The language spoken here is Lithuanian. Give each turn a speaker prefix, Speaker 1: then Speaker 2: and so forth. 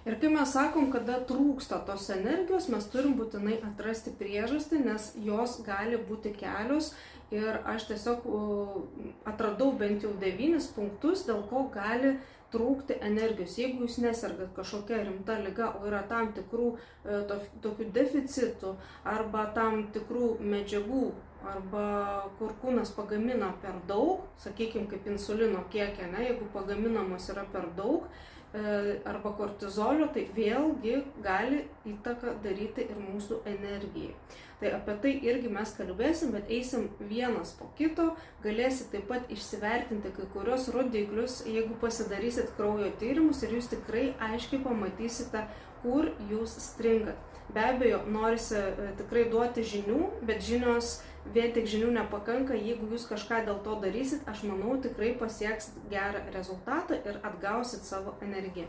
Speaker 1: Ir kai mes sakom, kada trūksta tos energijos, mes turim būtinai atrasti priežastį, nes jos gali būti kelios. Ir aš tiesiog atradau bent jau 9 punktus, dėl ko gali trūkti energijos. Jeigu jūs nesergat kažkokia rimta liga, o yra tam tikrų tokių deficitų arba tam tikrų medžiagų, arba kur kūnas pagamina per daug, sakykime, kaip insulino kiekį, jeigu pagaminamos yra per daug, arba kortizolio, tai vėlgi gali įtaką daryti ir mūsų energijai. Tai apie tai irgi mes kalbėsim, bet eisim vienas po kito, galėsit taip pat išsivertinti kai kurios rodiklius, jeigu pasidarysit kraujo tyrimus ir jūs tikrai aiškiai pamatysite, kur jūs stringat. Be abejo, norisi tikrai duoti žinių, bet žinios, vien tik žinių nepakanka, jeigu jūs kažką dėl to darysit, aš manau, tikrai pasieksit gerą rezultatą ir atgausit savo energiją.